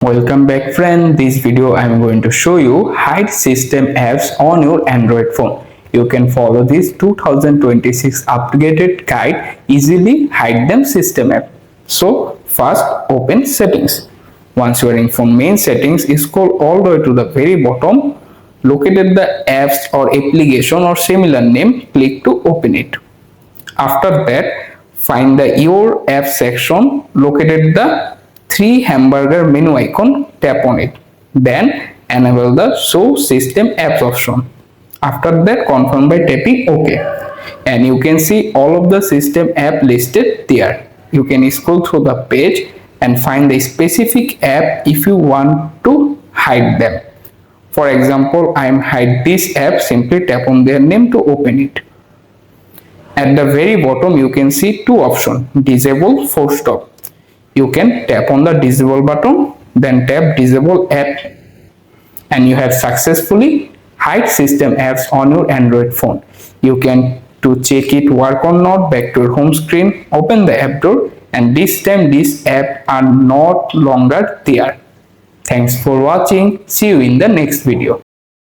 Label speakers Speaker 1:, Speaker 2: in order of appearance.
Speaker 1: Welcome back friend. This video I am going to show you hide system apps on your Android phone. You can follow this 2026 updated guide easily hide them system app. So first open settings. Once you are in phone main settings, scroll all the way to the very bottom. Located the apps or application or similar name, click to open it. After that, find the Your App section, located the three hamburger menu icon, tap on it. Then enable the Show System Apps option. After that, confirm by tapping OK. And you can see all of the system app listed there. You can scroll through the page and find the specific app if you want to hide them. For example, I am hide this app, simply tap on their name to open it. At the very bottom, you can see two options, disable, force stop. You can tap on the disable button, then tap disable app, and you have successfully hide system apps on your Android phone. You can to check it work or not, back to your home screen, open the app door, and this time these apps are not longer there. Thanks for watching. See you in the next video.